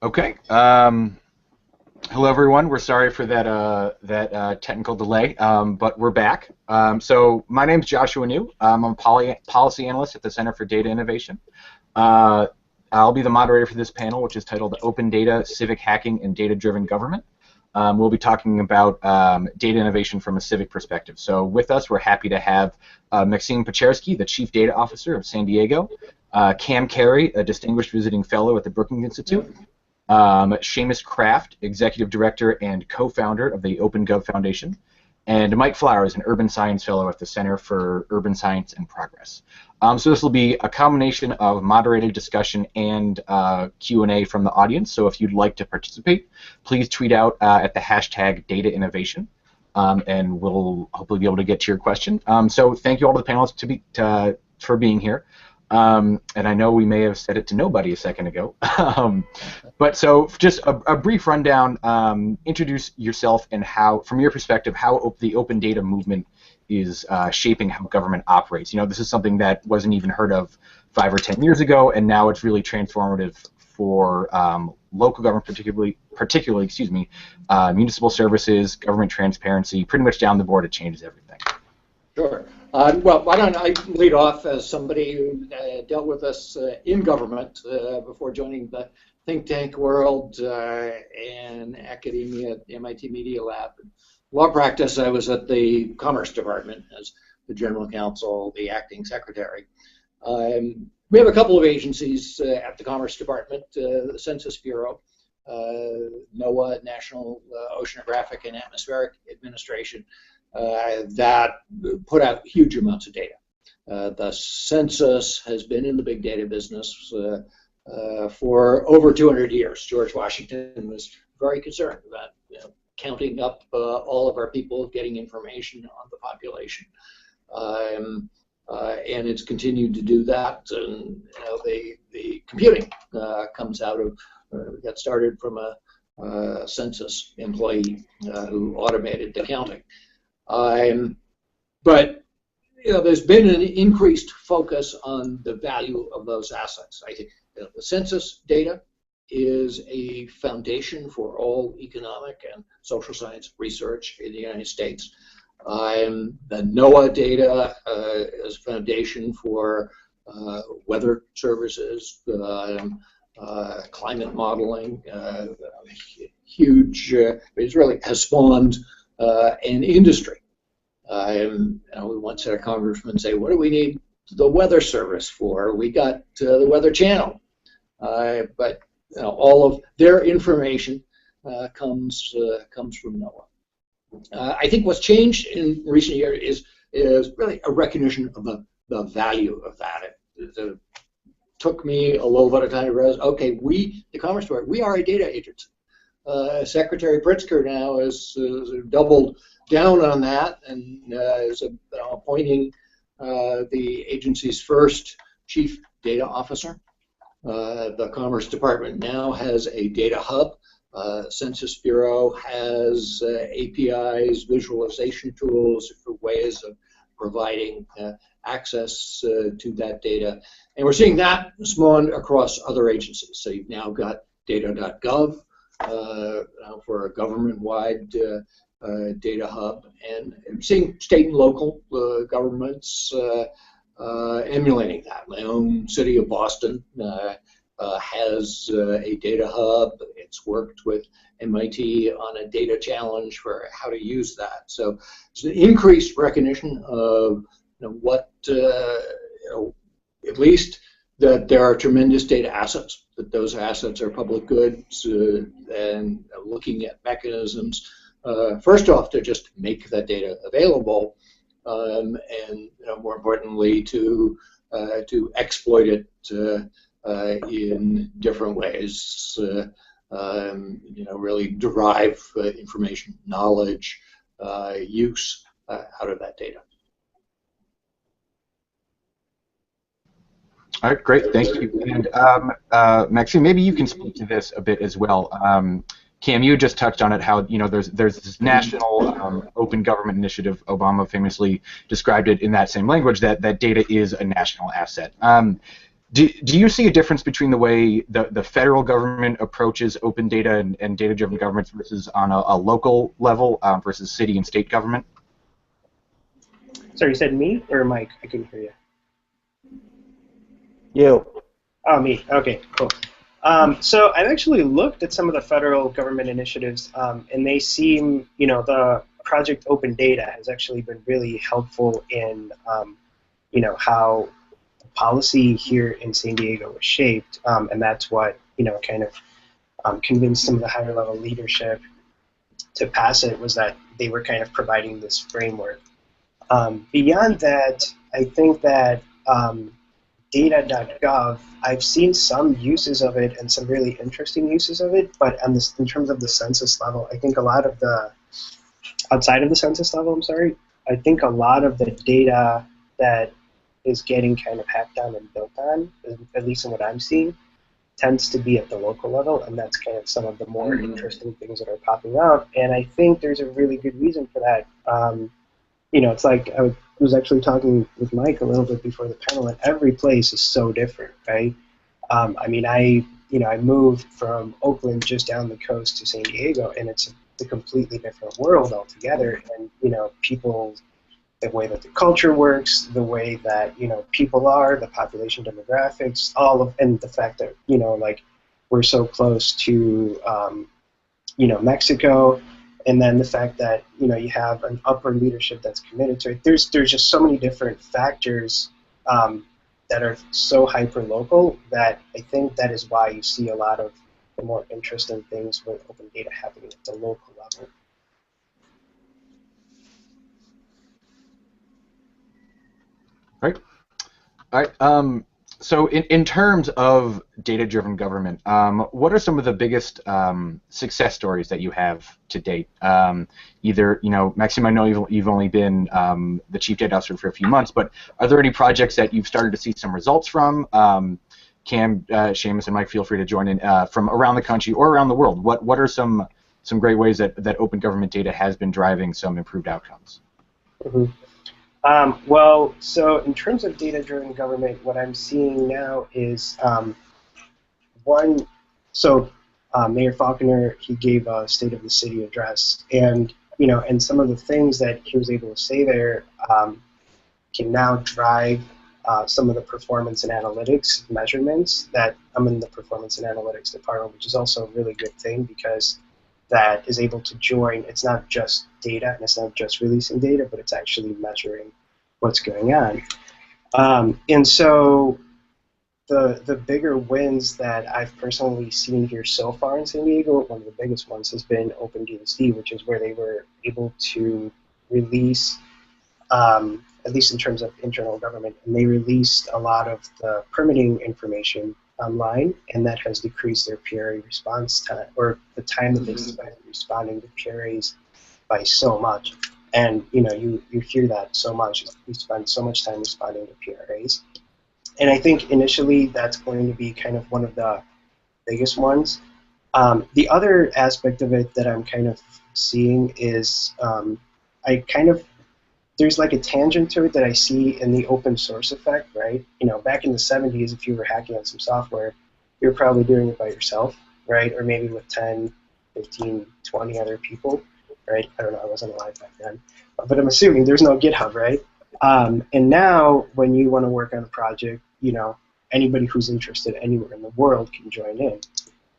Okay. Hello, everyone. We're sorry for that technical delay, but we're back. So my name's Joshua New. I'm a policy analyst at the Center for Data Innovation. Uh, I'll be the moderator for this panel, which is titled Open Data, Civic Hacking, and Data-Driven Government. We'll be talking about data innovation from a civic perspective. So with us, we're happy to have Maksim Pecherskiy, the Chief Data Officer of San Diego, Kerry, a Distinguished Visiting Fellow at the Brookings Institute, Seamus Kraft, Executive Director and Co-Founder of the OpenGov Foundation, and Mike Flowers, an Urban Science Fellow at the Center for Urban Science and Progress. So this will be a combination of moderated discussion and Q&A from the audience. So if you'd like to participate, please tweet out at the hashtag Data Innovation, and we'll hopefully be able to get to your question. So thank you all to the panelists for being here. And I know we may have said it to nobody a second ago, but so just a brief rundown. Introduce yourself and how, from your perspective, how the open data movement is shaping how government operates. You know, this is something that wasn't even heard of 5 or 10 years ago, and now it's really transformative for local government, particularly, excuse me, municipal services, government transparency, pretty much down the board. It changes everything. Sure. Well, why don't I lead off as somebody who dealt with this in government before joining the think tank world and academia at the MIT Media Lab. Law practice, I was at the Commerce Department as the general counsel, the acting secretary. We have a couple of agencies at the Commerce Department, the Census Bureau, NOAA, National Oceanographic and Atmospheric Administration, that put out huge amounts of data. The census has been in the big data business for over 200 years. George Washington was very concerned about counting up all of our people, getting information on the population. And it's continued to do that. And the computing comes out of, got started from a census employee who automated the counting. But there's been an increased focus on the value of those assets. I think the census data is a foundation for all economic and social science research in the United States. The NOAA data is a foundation for weather services, climate modeling, huge, it really has spawned an industry. We once had a congressman say, what do we need the weather service for? We got the Weather Channel. But all of their information comes from NOAA. I think what's changed in recent years is really a recognition of the value of that. It took me a little bit of time to realize, okay, the Commerce Department, we are a data agency. Secretary Pritzker now has doubled down on that and is appointing the agency's first chief data officer. The Commerce Department now has a data hub. Census Bureau has APIs, visualization tools for ways of providing access to that data. And we're seeing that spawn across other agencies. So you've now got data.gov for a government-wide data hub. And I'm seeing state and local governments emulating that. My own city of Boston has a data hub. It's worked with MIT on a data challenge for how to use that. So there's an increased recognition of what, at least that there are tremendous data assets, that those assets are public goods, and looking at mechanisms, first off, to just make that data available, and more importantly, to exploit it in different ways, really derive information, knowledge, use out of that data. All right, great, thank you. And Maxine, maybe you can speak to this a bit as well. Cam, you just touched on it, how there's this national open government initiative. Obama famously described it in that same language, that data is a national asset. Do you see a difference between the way the federal government approaches open data and data-driven governments versus on a local level versus city and state government? Sorry, you said me or Mike? I couldn't hear you. You. Oh, me. Okay, cool. So I've actually looked at some of the federal government initiatives, and they seem, the Project Open Data has actually been really helpful in, how policy here in San Diego was shaped, and that's what, kind of convinced some of the higher level leadership to pass it, was that they were kind of providing this framework. Beyond that, I think that data.gov, I've seen some uses of it and some really interesting uses of it, but in terms of the census level, I think a lot of outside of the census level, I think a lot of the data that is getting kind of hacked on and built on, at least in what I'm seeing, tends to be at the local level, and that's kind of some of the more interesting things that are popping up, and I think there's a really good reason for that. It's like I was actually talking with Mike a little bit before the panel, and every place is so different, right? I moved from Oakland just down the coast to San Diego, and it's a completely different world altogether. And people, the way that the culture works, the way that people are, the population demographics, and the fact that we're so close to Mexico. And then the fact that you have an upper leadership that's committed to it. There's just so many different factors that are so hyper local that I think that is why you see a lot of the more interesting things with open data happening at the local level. Right. All right. So in terms of data-driven government, what are some of the biggest success stories that you have to date? Either, Maksim, I know you've only been the chief data officer for a few months, but are there any projects that you've started to see some results from? Cam, Seamus, and Mike, feel free to join in from around the country or around the world. What are some great ways that open government data has been driving some improved outcomes? Mm-hmm. So in terms of data-driven government, what I'm seeing now is Mayor Faulconer, he gave a State of the City address, and and some of the things that he was able to say there can now drive some of the performance and analytics measurements that I'm in the performance and analytics department, which is also a really good thing because that is able to join. It's not just data, and it's not just releasing data, but it's actually measuring what's going on. And so the bigger wins that I've personally seen here so far in San Diego, one of the biggest ones has been OpenDSD, which is where they were able to release, at least in terms of internal government, and they released a lot of the permitting information online, and that has decreased their PRA response time, or the time that they spend responding to PRAs by so much. And you hear that so much. We spend so much time responding to PRAs. And I think initially that's going to be kind of one of the biggest ones. The other aspect of it that I'm kind of seeing is there's like a tangent to it that I see in the open source effect, right? Back in the 70s, if you were hacking on some software, you're probably doing it by yourself, right? Or maybe with 10, 15, 20 other people, right? I don't know, I wasn't alive back then. But I'm assuming there's no GitHub, right? And now, when you want to work on a project, anybody who's interested anywhere in the world can join in,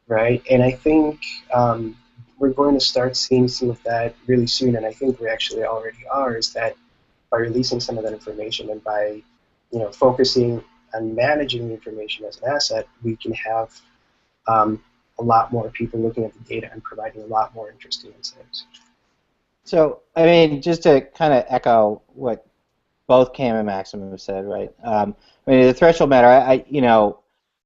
right? And I think we're going to start seeing some of that really soon, and I think we actually already are, is that by releasing some of that information and by focusing on managing the information as an asset, we can have a lot more people looking at the data and providing a lot more interesting insights. So, I mean, just to kind of echo what both Cam and Maksim have said, right? The threshold matter,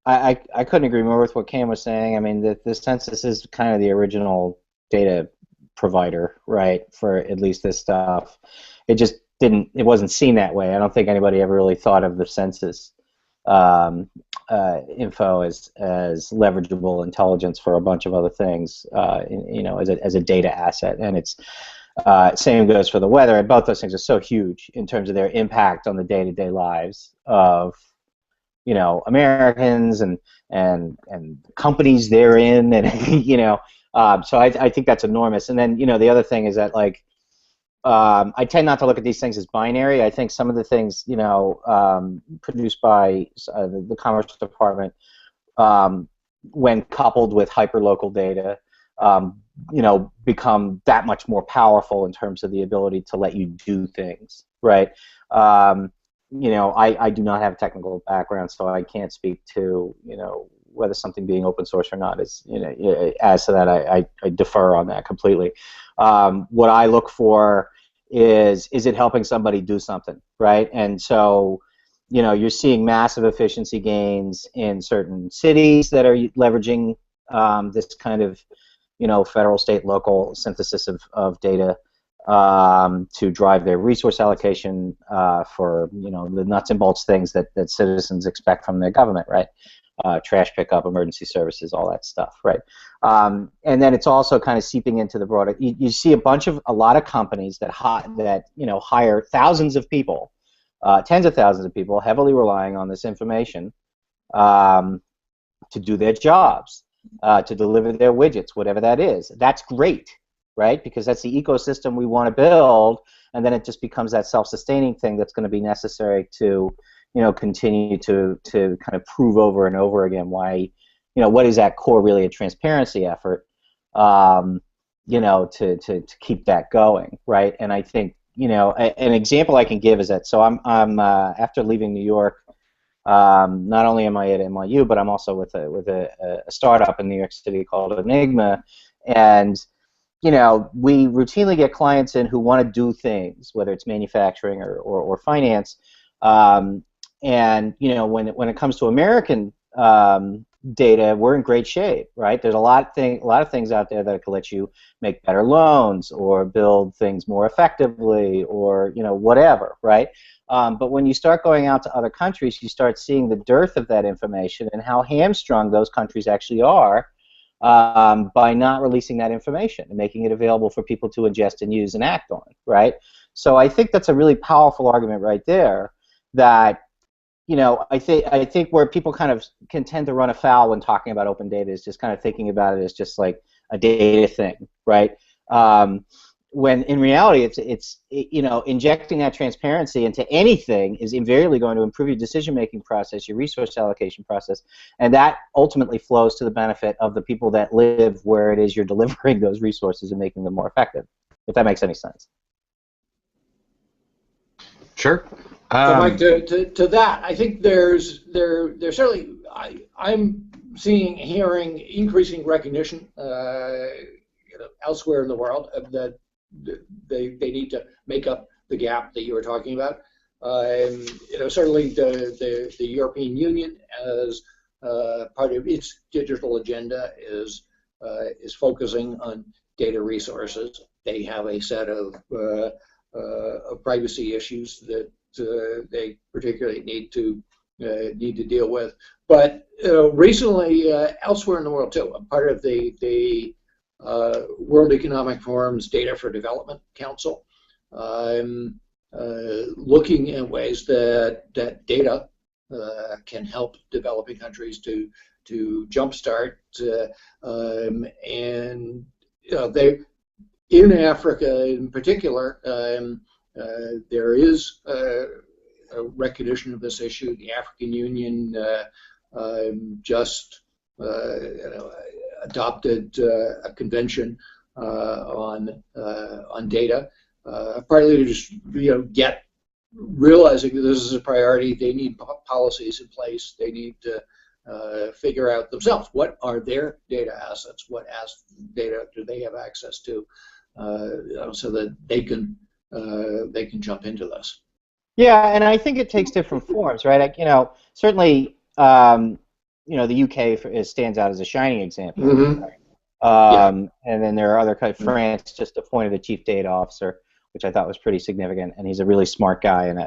I couldn't agree more with what Cam was saying. I mean, the census is kind of the original data provider, right, for at least this stuff. It just it wasn't seen that way. I don't think anybody ever really thought of the census info as leverageable intelligence for a bunch of other things, as a data asset. And it's same goes for the weather. And both those things are so huge in terms of their impact on the day-to-day lives of Americans and companies they're in, and so I think that's enormous. And then the other thing is that like I tend not to look at these things as binary. I think some of the things produced by the Commerce Department, when coupled with hyperlocal data, become that much more powerful in terms of the ability to let you do things, right? I do not have a technical background, so I can't speak to whether something being open source or not is as to that I defer on that completely. What I look for is it helping somebody do something, right? And so you're seeing massive efficiency gains in certain cities that are leveraging this kind of federal, state, local synthesis of data to drive their resource allocation for the nuts and bolts things that citizens expect from their government, right? Trash pickup, emergency services, all that stuff, right? And then it's also kind of seeping into the broader. You see a lot of companies that hire thousands of people, tens of thousands of people, heavily relying on this information to do their jobs, to deliver their widgets, whatever that is. That's great, right? Because that's the ecosystem we want to build, and then it just becomes that self-sustaining thing that's going to be necessary to continue to kind of prove over and over again why, what is at core really a transparency effort, to keep that going, right? And I think, an example I can give is that, so I'm after leaving New York, not only am I at NYU, but I'm also with a startup in New York City called Enigma, and we routinely get clients in who want to do things, whether it's manufacturing or finance. And when it comes to American data, we're in great shape, right? There's a lot of things out there that can let you make better loans or build things more effectively, or whatever, right? But when you start going out to other countries, you start seeing the dearth of that information and how hamstrung those countries actually are by not releasing that information and making it available for people to ingest and use and act on, right? So I think that's a really powerful argument right there. That I think where people kind of can tend to run afoul when talking about open data is just kind of thinking about it as just like a data thing, right? When in reality, it's injecting that transparency into anything is invariably going to improve your decision-making process, your resource allocation process, and that ultimately flows to the benefit of the people that live where it is you're delivering those resources and making them more effective. If that makes any sense. Sure. So Mike, to that, I think there's certainly I'm hearing increasing recognition elsewhere in the world that they need to make up the gap that you were talking about. Certainly the European Union, as part of its digital agenda, is focusing on data resources. They have a set of privacy issues that they particularly need to deal with. But recently, elsewhere in the world too, I'm part of the World Economic Forum's Data for Development Council, looking at ways that data can help developing countries to jumpstart, and they in Africa in particular. There is a recognition of this issue. The African Union just adopted a convention on data, partly to just realizing that this is a priority. They need policies in place. They need to figure out themselves what are their data assets, what data do they have access to, so that they can jump into this. Yeah, and I think it takes different forms, right? Certainly, the UK stands out as a shining example. Mm-hmm. And then there are other countries. France just appointed a chief data officer, which I thought was pretty significant, and he's a really smart guy, and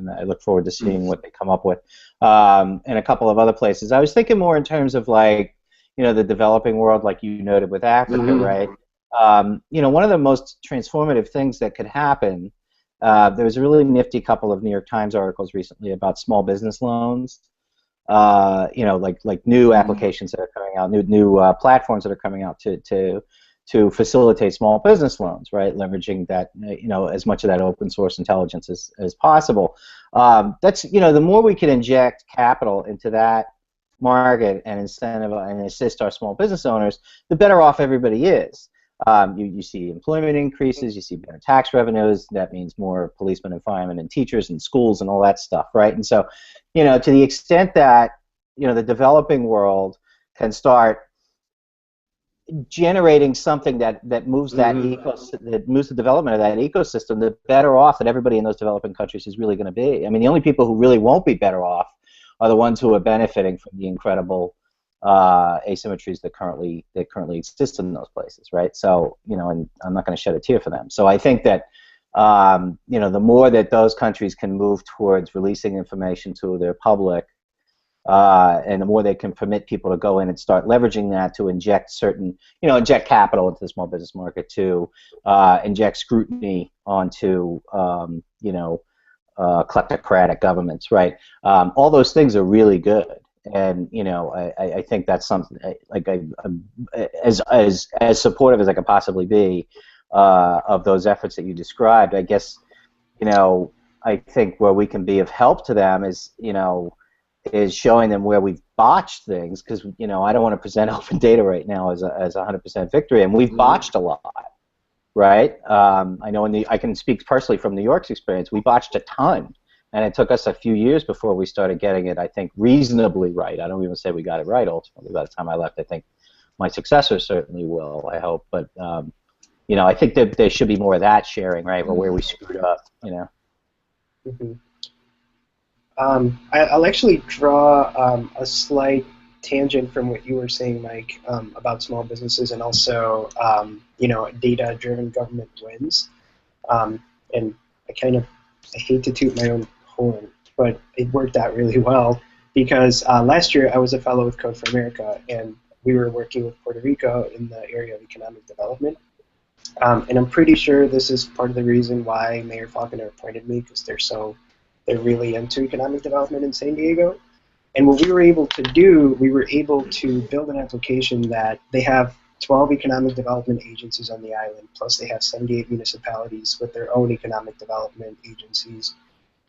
I look forward to seeing what they come up with. And a couple of other places. I was thinking more in terms of the developing world, like you noted with Africa, Mm-hmm. right? One of the most transformative things that could happen, there was a really nifty couple of New York Times articles recently about small business loans, like new applications that are coming out, new platforms that are coming out to facilitate small business loans, right? Leveraging that, as much of that open source intelligence as possible. That's, the more we can inject capital into that market and incentivize and assist our small business owners, the better off everybody is. You see employment increases, you see better tax revenues. That means more policemen and firemen and teachers and schools and all that stuff, right? And so, to the extent that the developing world can start generating something that moves that that moves the development of that ecosystem, the better off that everybody in those developing countries is really going to be. I mean, the only people who really won't be better off are the ones who are benefiting from the incredible asymmetries that currently exist in those places, right? So, and I'm not going to shed a tear for them. So I think that the more that those countries can move towards releasing information to their public, and the more they can permit people to go in and start leveraging that to inject inject capital into the small business market, to inject scrutiny onto, kleptocratic governments, right? All those things are really good, and I think that's something I'm as supportive as I could possibly be of those efforts that you described. I guess I think where we can be of help to them is showing them where we've botched things, because I don't want to present open data right now as a 100% victory, and we've botched a lot, right? I know I can speak personally from New York's experience. We botched a ton, and it took us a few years before we started getting it, I think, reasonably right. I don't even say we got it right ultimately. By the time I left, I think my successor certainly will, I hope, but I think that there should be more of that sharing, right, or where we screwed up, Mm-hmm. I'll actually draw a slight tangent from what you were saying, Mike, about small businesses and also, data-driven government wins. And I hate to toot my own horn, but it worked out really well, because last year I was a fellow with Code for America, and we were working with Puerto Rico in the area of economic development. And I'm pretty sure this is part of the reason why Mayor Faulconer appointed me, because they're really into economic development in San Diego. And what we were able to do, we were able to build an application that they have 12 economic development agencies on the island, plus they have 78 municipalities with their own economic development agencies,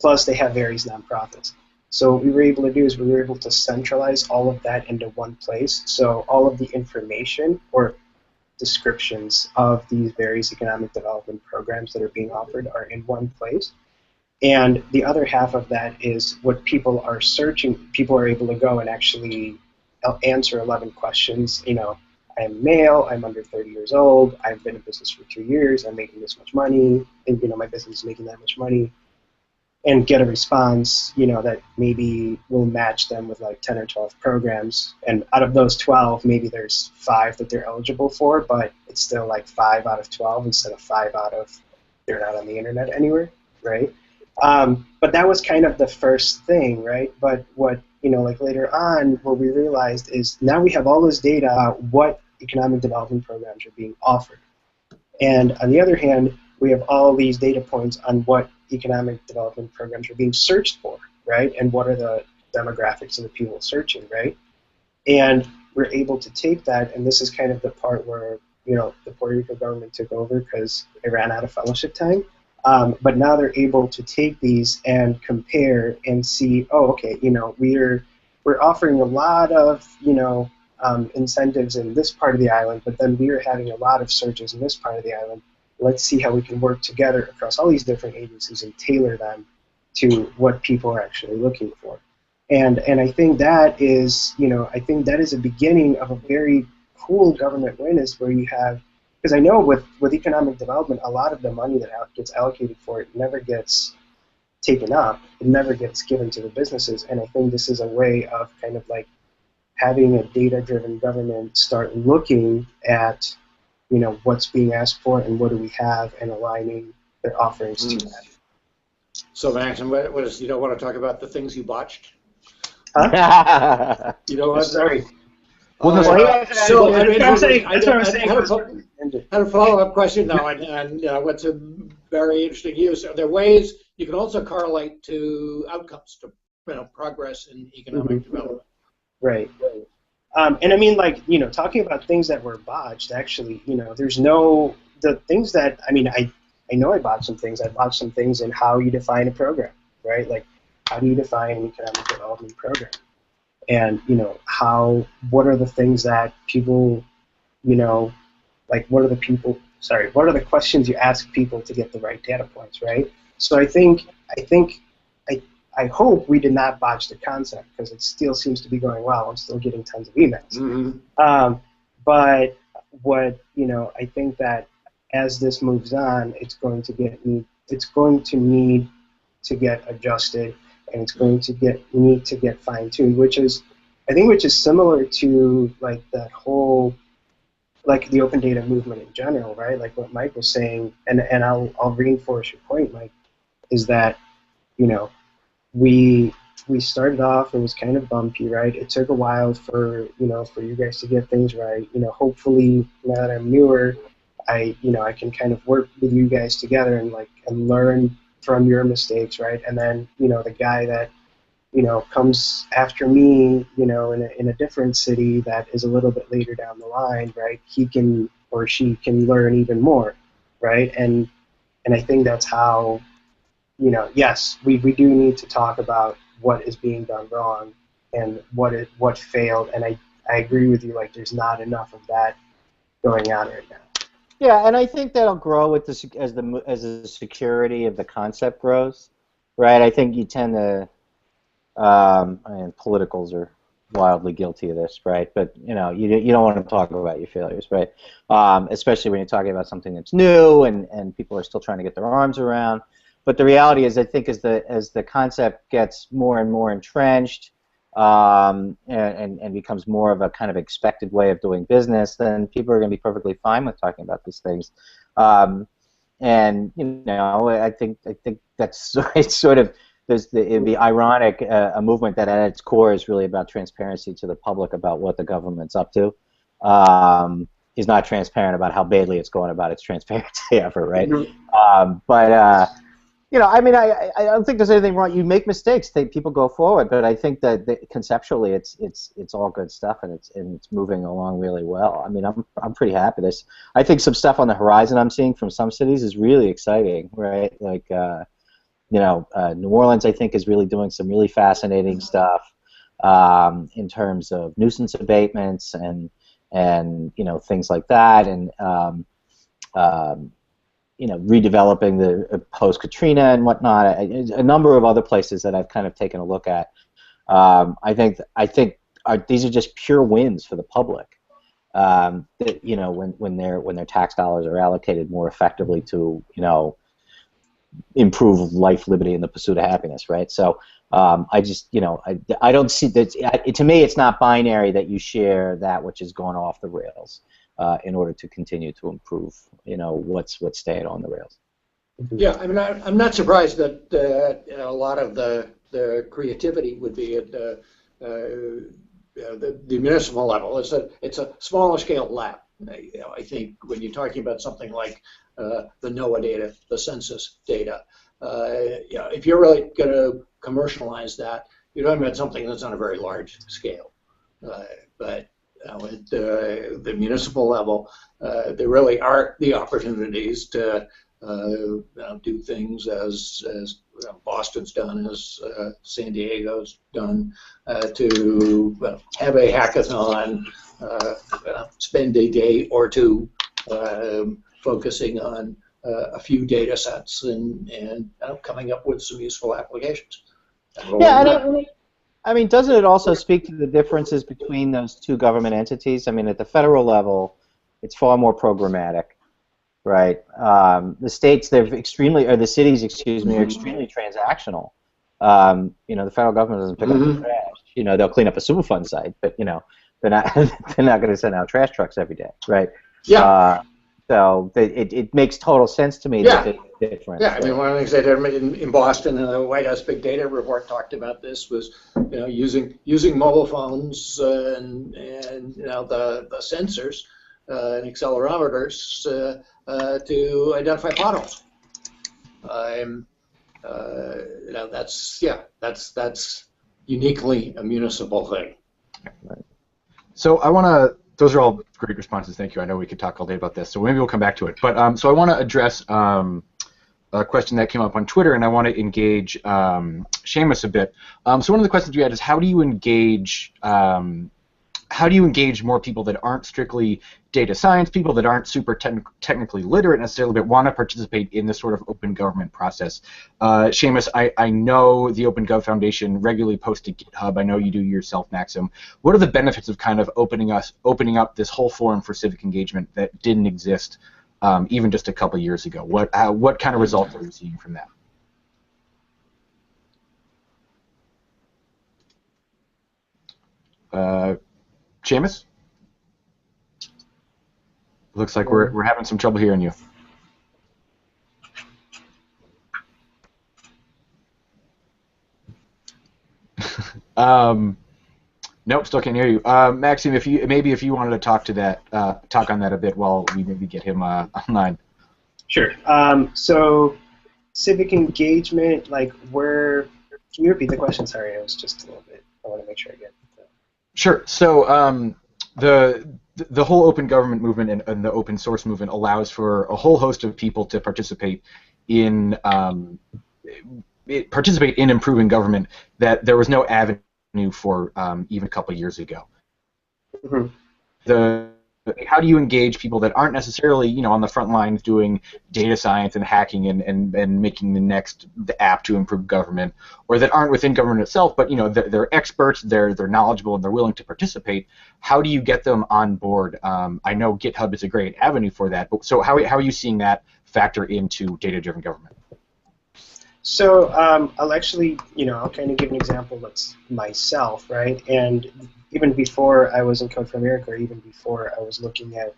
plus they have various nonprofits. So what we were able to do is we were able to centralize all of that into one place, so all of the information or descriptions of these various economic development programs that are being offered are in one place. And the other half of that is what people are searching. People are able to go and actually answer 11 questions. I'm male, I'm under 30 years old, I've been in business for 2 years, I'm making this much money, and my business is making that much money, and get a response, that maybe will match them with like 10 or 12 programs. And out of those 12, maybe there's 5 that they're eligible for, but it's still like 5 out of 12 instead of 5 out of they're not on the internet anywhere, right? But that was kind of the first thing, right? But what, later on, what we realized is now we have all this data about what economic development programs are being offered. And on the other hand, we have all these data points on what economic development programs are being searched for, right? And what are the demographics of the people searching, right? And we're able to take that, and this is kind of the part where, the Puerto Rico government took over because they ran out of fellowship time. But now they're able to take these and compare and see, we're offering a lot of, incentives in this part of the island, but then we are having a lot of searches in this part of the island. Let's see how we can work together across all these different agencies and tailor them to what people are actually looking for. And I think that is, a beginning of a very cool government win, is where you have, because I know with economic development, a lot of the money that gets allocated for it never gets taken up. It never gets given to the businesses. And I think this is a way of kind of like having a data-driven government start looking at, what's being asked for and what do we have, and aligning their offerings to that. So, Maxim, what is, you don't want to talk about the things you botched? Huh? You know what? Sorry. So, I mean, that's what I'm saying. I had a follow-up question now, and what's a very interesting use. Are there ways you can also correlate to outcomes, to progress in economic development. Right. And I mean, like, talking about things that were botched, actually, there's the things that, I mean, I know I botched some things. I botched some things in how you define a program, right? Like, how do you define an economic development program? And, what are the things that people, like, what are the questions you ask people to get the right data points, right? So I hope we did not botch the concept, because it still seems to be going well. I'm still getting tons of emails. Mm-hmm. But what, I think that as this moves on, it's going to need to get adjusted, and it's going to need to get fine-tuned, which is similar to, like, that whole, like, the open data movement in general, right? Like what Mike was saying, and I'll reinforce your point, Mike, is that, we started off, it was kind of bumpy, right? It took a while for you guys to get things right. Hopefully now that I'm newer, I can kind of work with you guys together and learn from your mistakes, right? And then the guy that comes after me, in a different city that is a little bit later down the line, right? He can or she can learn even more, right? And I think that's how, yes, we do need to talk about what is being done wrong and what failed. And I agree with you, like, there's not enough of that going on right now. Yeah, and I think that'll grow with as the security of the concept grows, right? I think you tend to, and politicals are wildly guilty of this, right? But you don't want to talk about your failures, right? Especially when you're talking about something that's new and people are still trying to get their arms around. But the reality is, I think as the concept gets more and more entrenched, and becomes more of a kind of expected way of doing business, then people are going to be perfectly fine with talking about these things. And I think that's it's sort of it'd be ironic, a movement that at its core is really about transparency to the public about what the government's up to, is not transparent about how badly it's going about its transparency effort, right? Mm-hmm. I mean, I don't think there's anything wrong. You make mistakes, people go forward, but I think that conceptually it's all good stuff, and it's moving along really well. I mean, I'm pretty happy. I think some stuff on the horizon I'm seeing from some cities is really exciting, right? Like New Orleans, I think, is really doing some really fascinating stuff in terms of nuisance abatements and things like that, and redeveloping the post-Katrina and whatnot. A number of other places that I've kind of taken a look at. I think these are just pure wins for the public. When their tax dollars are allocated more effectively to improve life, liberty, and the pursuit of happiness, right? So I don't see that. To me, it's not binary that you share that which is going off the rails in order to continue to improve, what's staying on the rails. Yeah, I mean, I'm not surprised that a lot of the creativity would be at the municipal level. It's a smaller scale lab. I think when you're talking about something like the NOAA data, the census data, if you're really going to commercialize that, you're talking about something that's on a very large scale. But at the municipal level, there really are the opportunities to do things as Boston's done, as San Diego's done, to have a hackathon, spend a day or two focusing on a few data sets and coming up with some useful applications. Yeah, I mean, doesn't it also speak to the differences between those two government entities? I mean, at the federal level, it's far more programmatic, right? The states, the cities, excuse me, are extremely transactional. The federal government doesn't pick up the trash. They'll clean up a Superfund site, but they're not going to send out trash trucks every day, right? Yeah. So it makes total sense to me that it's different. Yeah, I mean, one of the things they did in Boston, and the White House Big Data Report talked about this, was using mobile phones and the sensors and accelerometers to identify potholes. That's uniquely a municipal thing. So I want to. Those are all great responses. Thank you. I know we could talk all day about this, so maybe we'll come back to it. But so I want to address a question that came up on Twitter, and I want to engage Seamus a bit. So one of the questions we had is how do you engage more people that aren't strictly data science people, that aren't super technically literate necessarily, but want to participate in this sort of open government process? Seamus, I know the OpenGov Foundation regularly posts to GitHub. I know you do yourself, Maksim. What are the benefits of kind of opening up this whole forum for civic engagement that didn't exist even just a couple years ago? What kind of results are you seeing from that? Seamus? Looks like we're having some trouble hearing you. Nope, still can't hear you. Maksim, if you wanted to talk on that a bit while we maybe get him online. Sure. So civic engagement, like can you repeat the question? Sorry, I was just a little bit. I want to make sure I get that. Sure. So the whole open government movement and the open source movement allows for a whole host of people to participate in improving government that there was no avenue for even a couple years ago. Mm-hmm. How do you engage people that aren't necessarily on the front lines doing data science and hacking and making the app to improve government, or that aren't within government itself, but they're experts, they're knowledgeable, and they're willing to participate? How do you get them on board? I know GitHub is a great avenue for that, but so how are you seeing that factor into data-driven government? So I'll actually, I'll kind of give an example that's myself, right? And even before I was in Code for America, or even before I was looking at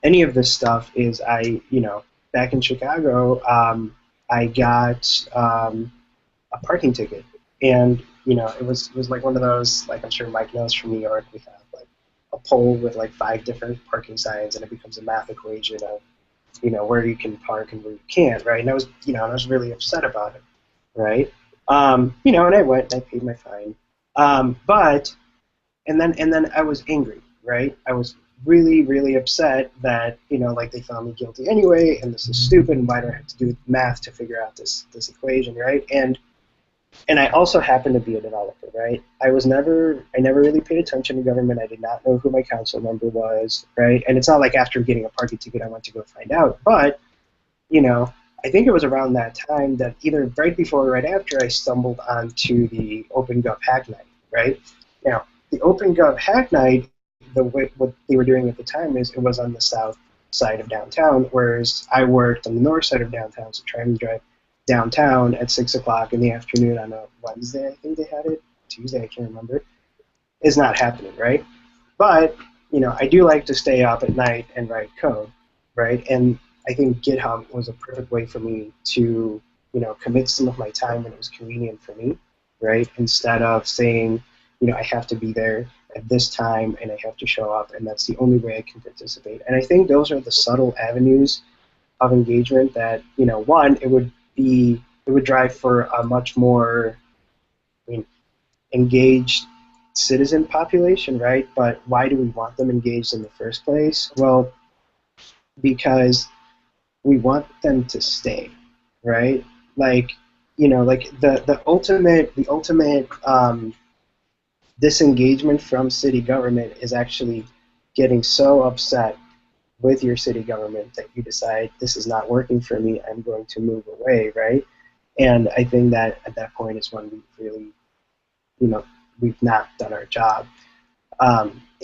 any of this stuff, is back in Chicago, I got a parking ticket, and it was like one of those, like I'm sure Mike knows from New York, we have like a pole with like 5 different parking signs, and it becomes a math equation of where you can park and where you can't, right? And I was really upset about it, right? And I went and I paid my fine, and then I was angry, right? I was really, really upset that like they found me guilty anyway, and this is stupid, and why do I have to do math to figure out this equation, right? And I also happened to be a developer, right? I never really paid attention to government. I did not know who my council member was, right? And it's not like after getting a parking ticket I went to go find out. But, I think it was around that time that either right before or right after I stumbled onto the OpenGov Hack Night, right? Now, the OpenGov Hack Night, what they were doing at the time is it was on the south side of downtown, whereas I worked on the north side of downtown, so trying to drive downtown at 6 o'clock in the afternoon on a Wednesday, I think they had it, Tuesday, I can't remember, is not happening, right? But, I do like to stay up at night and write code, right? And I think GitHub was a perfect way for me to, commit some of my time when it was convenient for me, right? Instead of saying, I have to be there at this time and I have to show up and that's the only way I can participate. And I think those are the subtle avenues of engagement that, one, it would drive for a much more engaged citizen population, right? But why do we want them engaged in the first place? Well, because we want them to stay, right? Like, the ultimate disengagement from city government is actually getting so upset with your city government that you decide this is not working for me, I'm going to move away, right? And I think that at that point is when we really, we've not done our job.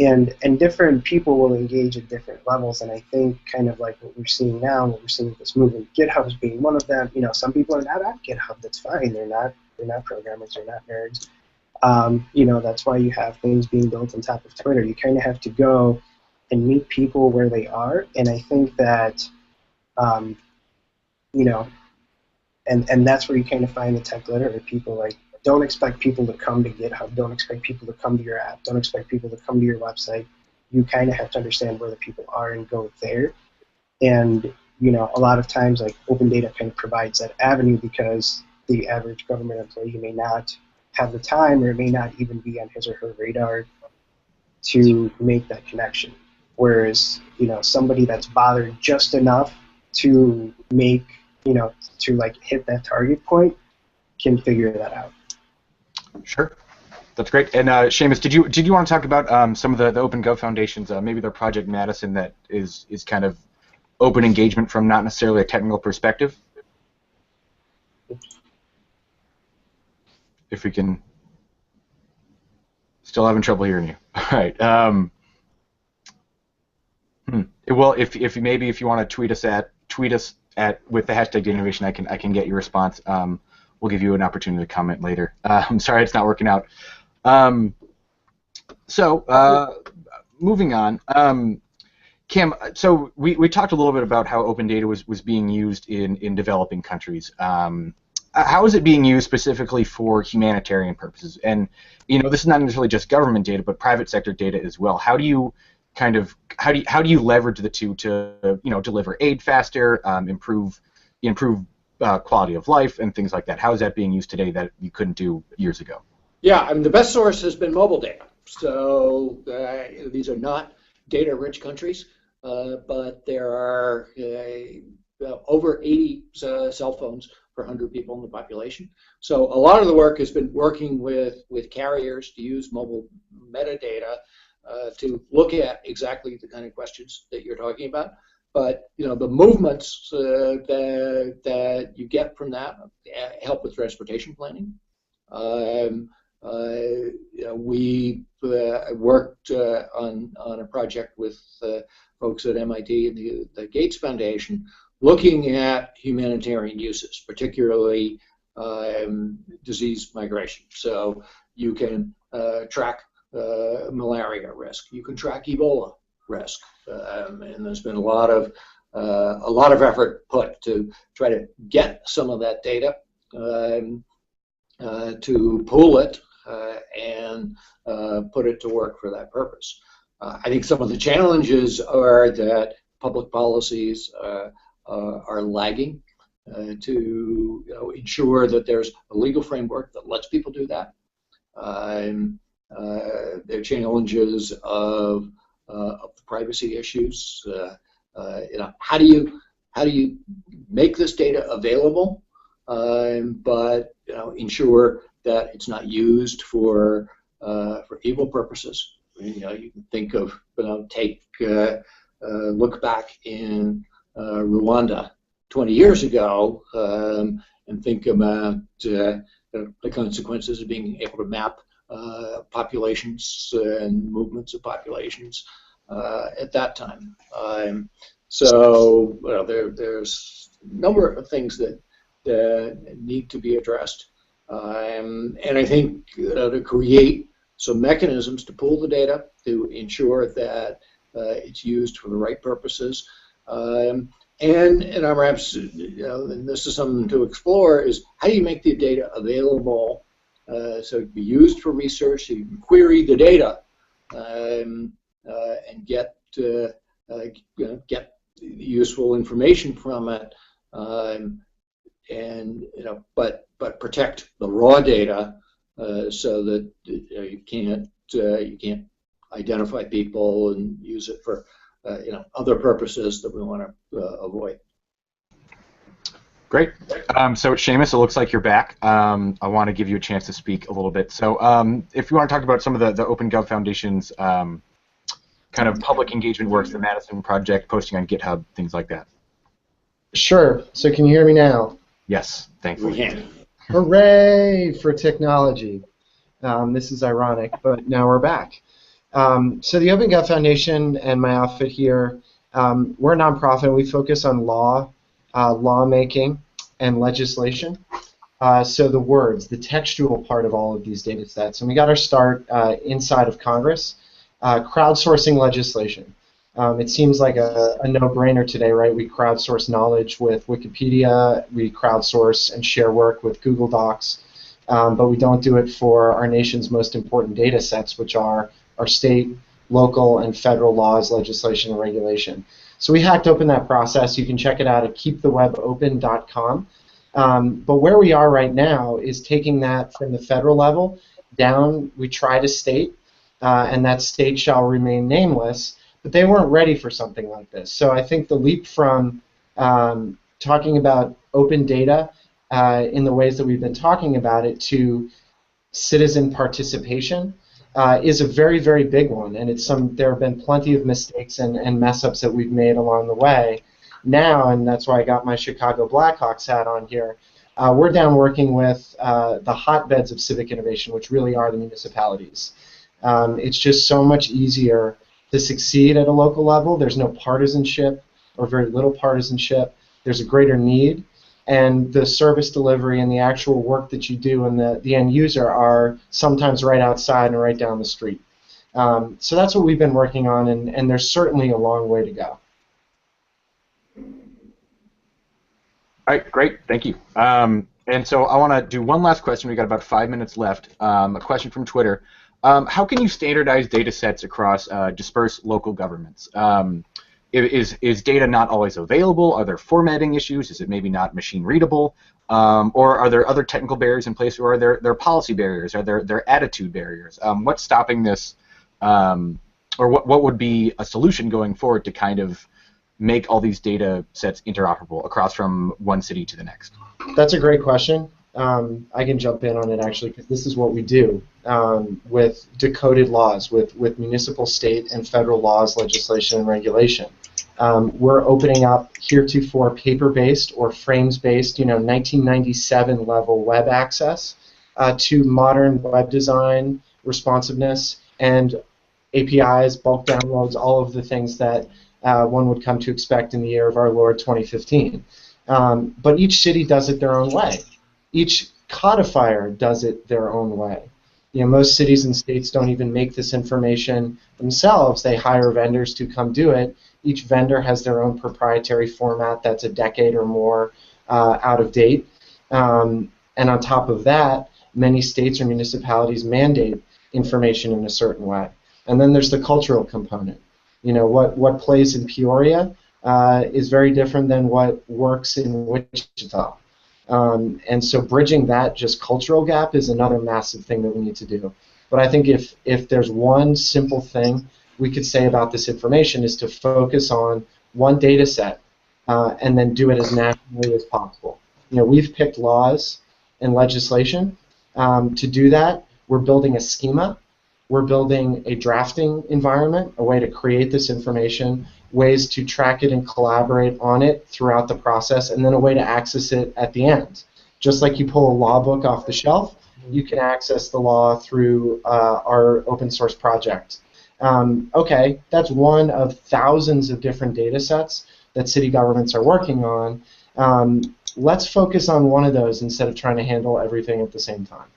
And different people will engage at different levels, and I think kind of like what we're seeing now, what we're seeing with this movement, GitHub's being one of them. Some people are not at GitHub, that's fine, they're not programmers, they're not nerds. That's why you have things being built on top of Twitter. You kind of have to go and meet people where they are, and I think that, and that's where you kind of find the tech literate people. Like, don't expect people to come to GitHub, don't expect people to come to your app, don't expect people to come to your website. You kind of have to understand where the people are and go there. And, a lot of times, like, open data kind of provides that avenue because the average government employee may not have the time, or it may not even be on his or her radar to make that connection. Whereas, somebody that's bothered just enough to make, to like hit that target point can figure that out. Sure. That's great. And Seamus, did you want to talk about some of the OpenGov Foundations, maybe their Project Madison that is kind of open engagement from not necessarily a technical perspective? If we can, still having trouble hearing you. All right. Well, if you want to tweet us at with the hashtag Data Innovation, I can get your response. We'll give you an opportunity to comment later. I'm sorry it's not working out. Moving on. Kim, so we talked a little bit about how open data was being used in developing countries. How is it being used specifically for humanitarian purposes? And this is not necessarily just government data, but private sector data as well. How do you leverage the two to deliver aid faster, improve quality of life, and things like that? How is that being used today that you couldn't do years ago? Yeah, I mean, the best source has been mobile data. So these are not data-rich countries, but there are over 80 cell phones per 100 people in the population. So a lot of the work has been working with carriers to use mobile metadata to look at exactly the kind of questions that you're talking about. But the movements that you get from that help with transportation planning. We worked on a project with folks at MIT and the Gates Foundation, looking at humanitarian uses, particularly disease migration. So you can track malaria risk, you can track Ebola risk, and there's been a lot of effort put to try to get some of that data, to pool it and put it to work for that purpose. I think some of the challenges are that public policies are lagging to ensure that there's a legal framework that lets people do that. There are challenges of the privacy issues. How do you make this data available, but ensure that it's not used for evil purposes? You can think of look back in Rwanda 20 years ago and think about the consequences of being able to map populations and movements of populations at that time. So there's a number of things that need to be addressed, and I think to create some mechanisms to pool the data to ensure that it's used for the right purposes. And perhaps, and this is something to explore, is how do you make the data available so it can be used for research, so you can query the data and get useful information from it, but protect the raw data so that you can't identify people and use it for other purposes that we want to avoid. Great. So Seamus, it looks like you're back. I want to give you a chance to speak a little bit. So if you want to talk about some of the OpenGov Foundation's kind of public engagement works, the Madison Project, posting on GitHub, things like that. Sure. So can you hear me now? Yes, thankfully. We can. Hooray for technology. This is ironic, but now we're back. So the OpenGov Foundation and my outfit here, we're a nonprofit. We focus on lawmaking and legislation. So the words, the textual part of all of these data sets. And we got our start inside of Congress, crowdsourcing legislation. It seems like a no-brainer today, right? We crowdsource knowledge with Wikipedia, we crowdsource and share work with Google Docs, but we don't do it for our nation's most important data sets, which are our state, local, and federal laws, legislation, and regulation. So we hacked open that process. You can check it out at keepthewebopen.com. But where we are right now is taking that from the federal level down. We tried a state, and that state shall remain nameless, but they weren't ready for something like this. So I think the leap from talking about open data in the ways that we've been talking about it to citizen participation is a very, very big one, and there have been plenty of mistakes and mess-ups that we've made along the way. Now, and that's why I got my Chicago Blackhawks hat on here, we're down working with the hotbeds of civic innovation, which really are the municipalities. It's just so much easier to succeed at a local level. There's no partisanship or very little partisanship. There's a greater need, and the service delivery and the actual work that you do and the end user are sometimes right outside and right down the street. So that's what we've been working on, and there's certainly a long way to go. All right, great, thank you. And so I want to do one last question. We've got about 5 minutes left. A question from Twitter. How can you standardize data sets across dispersed local governments? Is data not always available? Are there formatting issues? Is it maybe not machine readable? Or are there other technical barriers in place? Or are there policy barriers? Are there attitude barriers? What's stopping this? Or what would be a solution going forward to kind of make all these data sets interoperable across from one city to the next? That's a great question. I can jump in on it actually, because this is what we do with decoded laws, with municipal, state, and federal laws, legislation, and regulation. We're opening up heretofore paper-based or frames-based, 1997 level web access to modern web design, responsiveness, and APIs, bulk downloads, all of the things that one would come to expect in the year of our Lord 2015. But each city does it their own way. Each codifier does it their own way. Most cities and states don't even make this information themselves. They hire vendors to come do it. Each vendor has their own proprietary format that's a decade or more out of date. And on top of that, many states or municipalities mandate information in a certain way. And then there's the cultural component. What plays in Peoria is very different than what works in Wichita. And so bridging that just cultural gap is another massive thing that we need to do. But I think if there's one simple thing we could say about this information is to focus on one data set and then do it as nationally as possible. We've picked laws and legislation to do that. We're building a schema. We're building a drafting environment, a way to create this information, ways to track it and collaborate on it throughout the process, and then a way to access it at the end. Just like you pull a law book off the shelf, you can access the law through our open source project. Okay, that's one of thousands of different data sets that city governments are working on. Let's focus on one of those instead of trying to handle everything at the same time.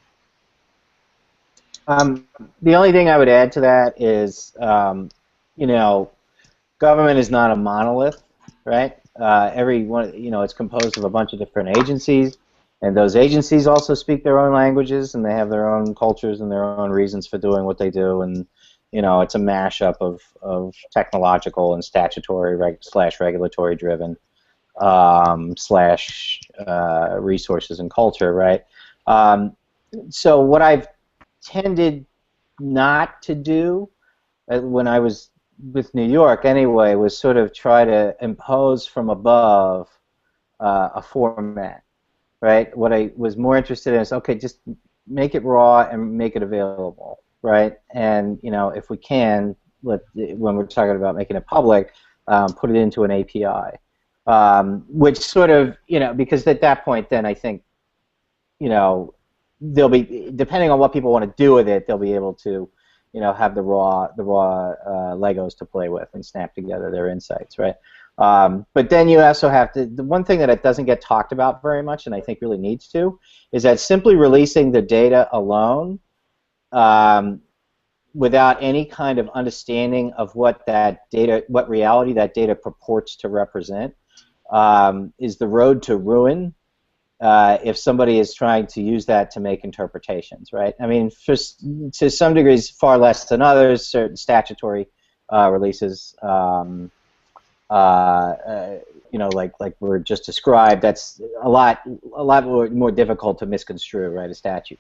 The only thing I would add to that is, government is not a monolith, right? Every one, it's composed of a bunch of different agencies, and those agencies also speak their own languages, and they have their own cultures and their own reasons for doing what they do, and it's a mashup of technological and statutory / regulatory driven / resources and culture, right? So what I've tended not to do when I was with New York anyway was sort of try to impose from above a format, right? What I was more interested in is, okay, just make it raw and make it available, right? And if we can, when we're talking about making it public, put it into an API, which sort of, because at that point then I think, they'll be, depending on what people want to do with it, they'll be able to, have the raw Legos to play with and snap together their insights, right? But then you also have to, the one thing that it doesn't get talked about very much, and I think really needs to, is that simply releasing the data alone, without any kind of understanding of what that data, what reality that data purports to represent, is the road to ruin. If somebody is trying to use that to make interpretations, right? I mean, to some degrees, far less than others. Certain statutory releases like were just described, that's a lot more difficult to misconstrue, right? A statute,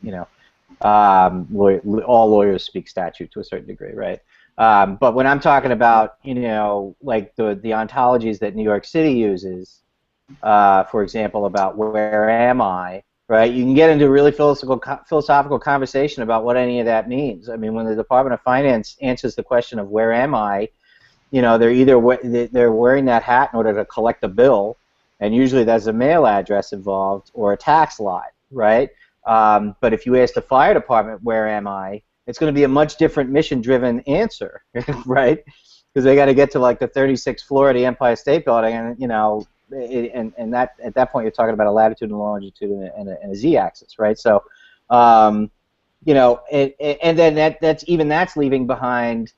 all lawyers speak statute to a certain degree, right? But when I'm talking about, like the ontologies that New York City uses, for example, about where am I, right? You can get into a really philosophical conversation about what any of that means. I mean, when the Department of Finance answers the question of where am I, they're either they're wearing that hat in order to collect a bill, and usually there's a mail address involved or a tax lot, right? But if you ask the fire department, where am I, it's going to be a much different mission-driven answer, right? Because they got to get to like the 36th floor of the Empire State Building, and and that at that point you're talking about a latitude and longitude and a z-axis, right? So, and then that's leaving behind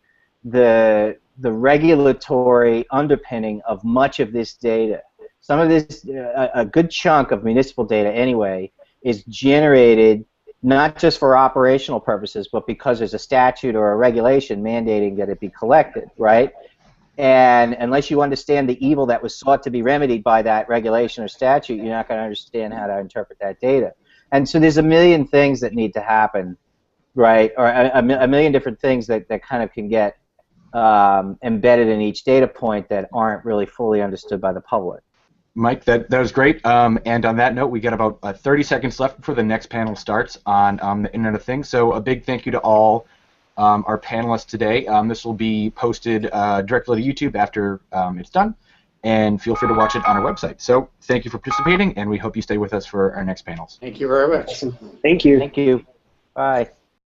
the regulatory underpinning of much of this data. Some of this, a good chunk of municipal data anyway, is generated not just for operational purposes, but because there's a statute or a regulation mandating that it be collected, right? And unless you understand the evil that was sought to be remedied by that regulation or statute, you're not going to understand how to interpret that data. And so there's a million things that need to happen, right? Or a million different things that kind of can get embedded in each data point that aren't really fully understood by the public. Mike, that was great. And on that note, we got about 30 seconds left before the next panel starts on the Internet of Things. So a big thank you to all our panelists today. This will be posted directly to YouTube after it's done, and feel free to watch it on our website. So thank you for participating, and we hope you stay with us for our next panels. Thank you very much. Thank you. Thank you. Bye.